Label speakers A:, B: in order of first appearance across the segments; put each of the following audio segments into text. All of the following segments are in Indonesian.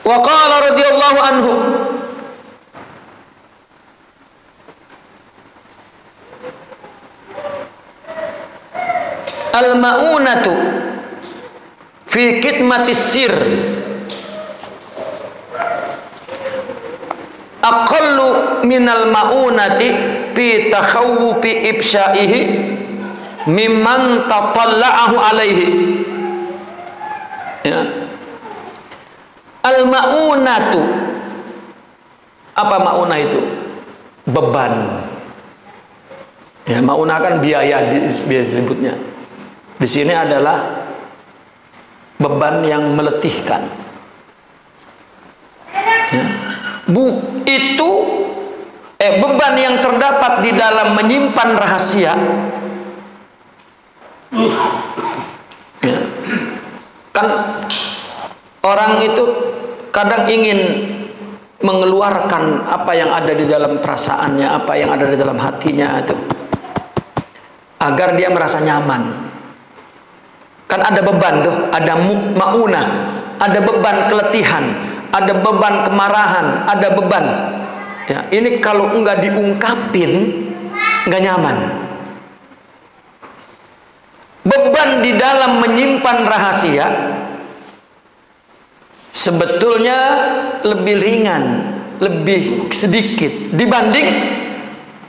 A: Wa qala radhiyallahu anhu, al-ma'unatu fi kitmatis sir aqallu minal ma'unati fi takhawufi ibsya'ihi mimman tatalla'ahu alaihi. Ya. Al-ma'unatu, apa ma'unah itu? Beban. Ya, ma'unah kan biaya disebutnya. Di sini adalah beban yang meletihkan. Ya. Beban yang terdapat di dalam menyimpan rahasia. Ya. Kan orang itu kadang ingin mengeluarkan apa yang ada di dalam perasaannya, apa yang ada di dalam hatinya itu, agar dia merasa nyaman. Kan ada beban tuh, ada ma'unah, ada beban keletihan, ada beban kemarahan, ada beban. Ya, ini kalau enggak diungkapin, enggak nyaman. Beban di dalam menyimpan rahasia sebetulnya lebih ringan, lebih sedikit dibanding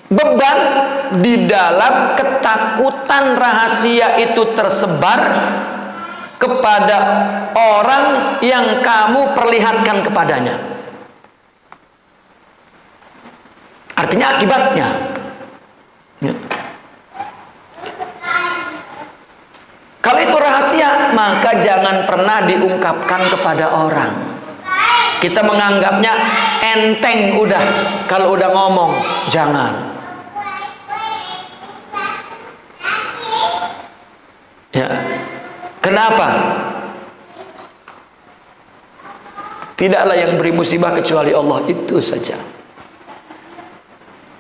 A: beban di dalam ketakutan rahasia itu tersebar kepada orang yang kamu perlihatkan kepadanya. Artinya akibatnya. Ya. Kalau itu rahasia, maka jangan pernah diungkapkan kepada orang. Kita menganggapnya enteng udah, kalau udah ngomong, jangan. Ya. Kenapa? Tidaklah yang beri musibah kecuali Allah, itu saja.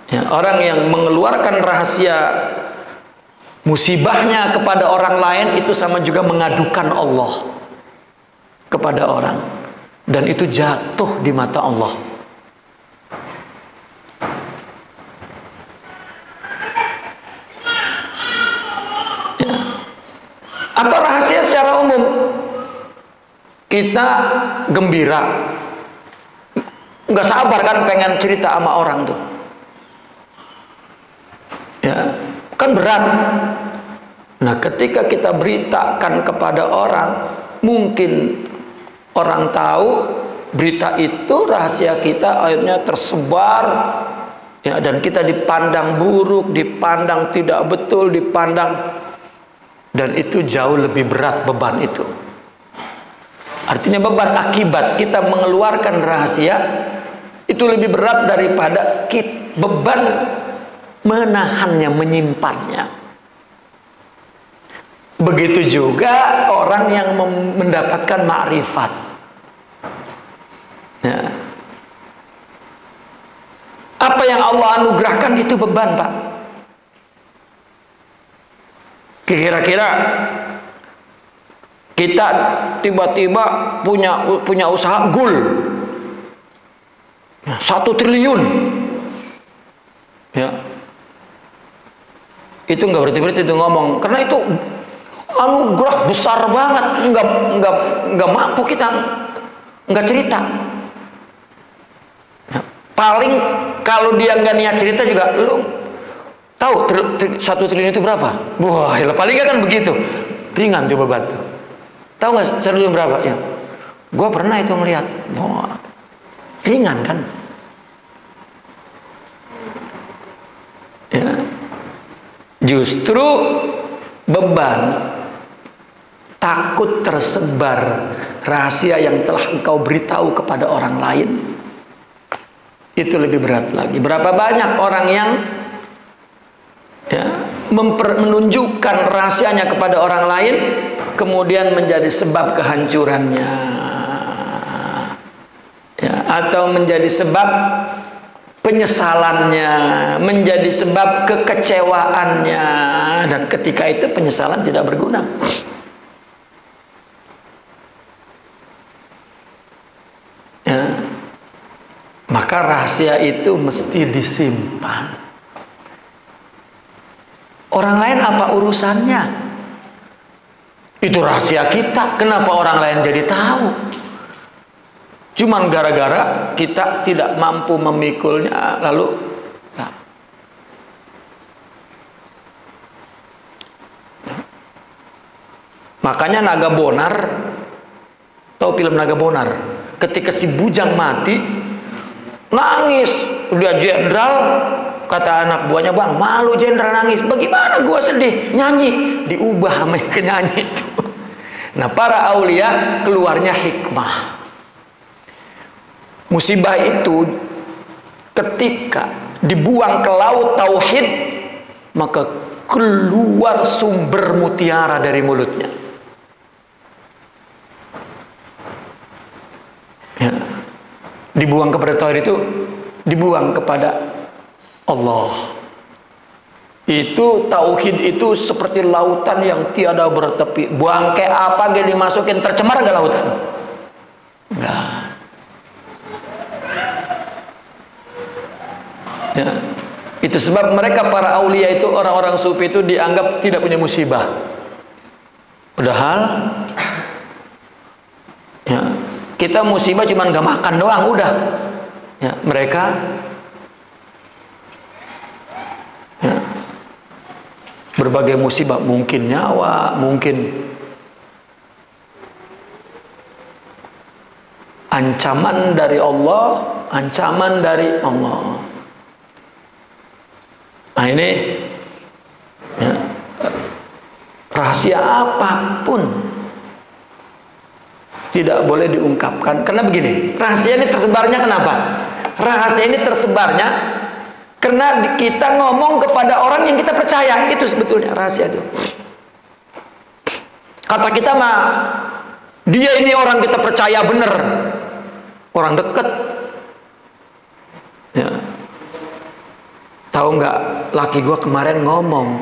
A: Ya, orang yang mengeluarkan rahasia musibahnya kepada orang lain itu sama juga mengadukan Allah kepada orang, dan itu jatuh di mata Allah. Ya. Atau rahasia secara umum, kita gembira, nggak sabar kan pengen cerita sama orang tuh. Ya. Kan berat. Nah, ketika kita beritakan kepada orang, mungkin orang tahu berita itu rahasia kita, akhirnya tersebar, ya, dan kita dipandang buruk, dipandang tidak betul, dipandang, dan itu jauh lebih berat beban itu. Artinya beban akibat kita mengeluarkan rahasia itu lebih berat daripada beban menahannya, menyimpannya. Begitu juga orang yang mendapatkan ma'rifat. Ya. Apa yang Allah anugerahkan itu beban, Pak. Kira-kira kita tiba-tiba punya usaha gul 1 triliun. Ya. Itu nggak berarti itu ngomong, karena itu anugerah besar banget, nggak mampu kita nggak cerita. Ya, paling kalau dia nggak niat cerita juga, lu tahu 1 triliun itu berapa? Wah, paling nggak kan begitu, ringan coba bantu. Tahu nggak 1 triliun berapa? Ya, gue pernah itu ngeliat, wah, ringan kan? Ya. Justru beban takut tersebar rahasia yang telah engkau beritahu kepada orang lain itu lebih berat lagi. Berapa banyak orang yang menunjukkan rahasianya kepada orang lain, kemudian menjadi sebab kehancurannya, ya, atau menjadi sebab penyesalannya, menjadi sebab kekecewaannya, dan ketika itu penyesalan tidak berguna. Maka rahasia itu mesti disimpan. Orang lain apa urusannya? Itu rahasia kita. Kenapa orang lain jadi tahu? Cuman gara-gara kita tidak mampu memikulnya, lalu nah. Makanya Naga Bonar, tahu film Naga Bonar? Ketika si bujang mati, nangis. Dia jenderal, kata anak buahnya, bang, malu jenderal nangis. Bagaimana gua sedih? Nyanyi. Diubah sama yang nyanyi itu. Nah, para aulia keluarnya hikmah. Musibah itu ketika dibuang ke laut tauhid, maka keluar sumber mutiara dari mulutnya. Ya. Dibuang kepada tauhid itu dibuang kepada Allah. Itu tauhid itu seperti lautan yang tiada bertepi. Buang kayak apa gak dimasukin, tercemar gak lautan? Enggak. Ya. Itu sebab mereka para aulia itu, orang-orang sufi itu dianggap tidak punya musibah. Padahal ya, kita musibah cuma gak makan doang udah. Ya, mereka ya, berbagai musibah, mungkin nyawa, mungkin ancaman dari Allah, ancaman dari Allah. Nah ini ya, rahasia apapun tidak boleh diungkapkan. Karena begini, rahasia ini tersebarnya kenapa? Rahasia ini tersebarnya karena kita ngomong kepada orang yang kita percaya. Itu sebetulnya rahasia itu. Kata kita mah, dia ini orang kita percaya bener, orang dekat. Ya. Tahu nggak, laki gua kemarin ngomong.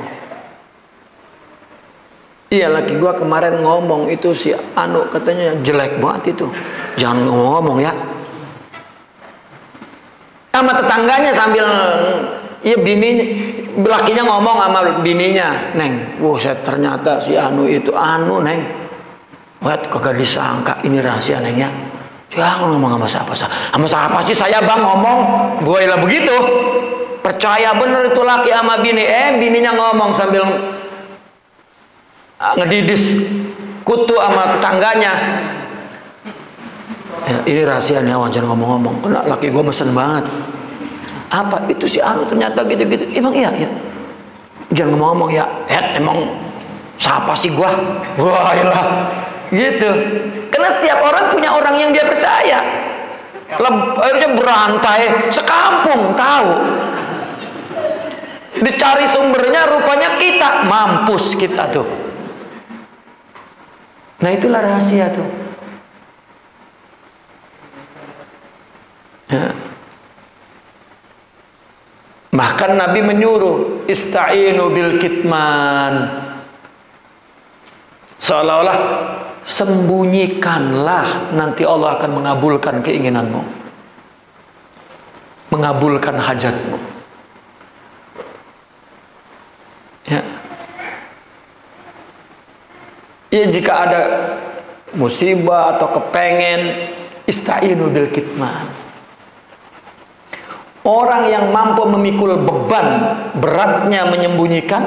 A: Iya, laki gua kemarin ngomong itu si Anu katanya jelek banget itu. Jangan ngomong ya. Sama tetangganya sambil, iya bini, lakinya ngomong sama bininya, Neng, saya ternyata si Anu itu Anu Neng. Wah, kagak disangka ini rahasia Neng ya. Jangan ngomong sama siapa. Sama siapa sih saya bang ngomong? Gue lah begitu. Percaya bener itu laki sama bini. Bininya ngomong sambil ngedidis kutu sama tetangganya. Ya, ini rahasianya, jangan ngomong-ngomong. Kena laki gue mesen banget. Apa itu si Anu ternyata gitu-gitu. Emang iya ya. Jangan ngomong-ngomong ya. Emang siapa sih gue? Wah ilah. Gitu. Karena setiap orang punya orang yang dia percaya. Akhirnya berantai sekampung tahu. Dicari sumbernya rupanya kita, mampus kita tuh. Nah itulah rahasia tuh. Ya. Bahkan Nabi menyuruh ista'inu bil kitman. Seolah-olah sembunyikanlah, nanti Allah akan mengabulkan keinginanmu, mengabulkan hajatmu. Ya. Ya, jika ada musibah atau kepengen, ista'inu bil kitman. Orang yang mampu memikul beban beratnya menyembunyikan,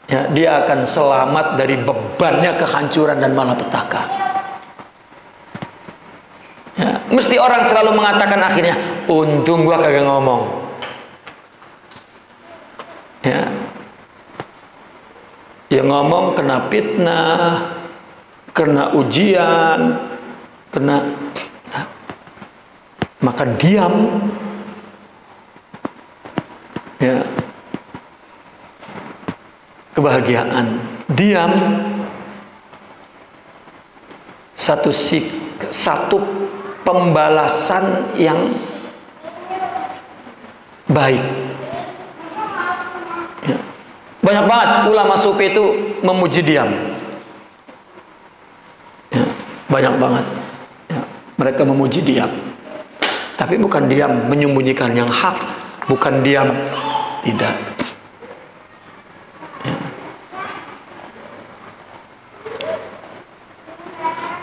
A: ya, dia akan selamat dari bebannya kehancuran dan malapetaka. Ya, mesti orang selalu mengatakan akhirnya, untung gua kagak ngomong. Ya. Yang ngomong kena fitnah, kena ujian, kena, maka diam. Ya. Kebahagiaan, diam. Satu pembalasan yang baik. Ya. Banyak banget ulama sufi itu memuji diam. Ya. Banyak banget. Ya. Mereka memuji diam. Tapi bukan diam menyembunyikan yang hak, bukan diam, tidak. Ya.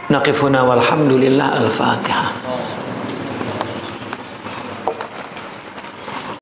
A: Naqifuna walhamdulillah, al-Fatihah.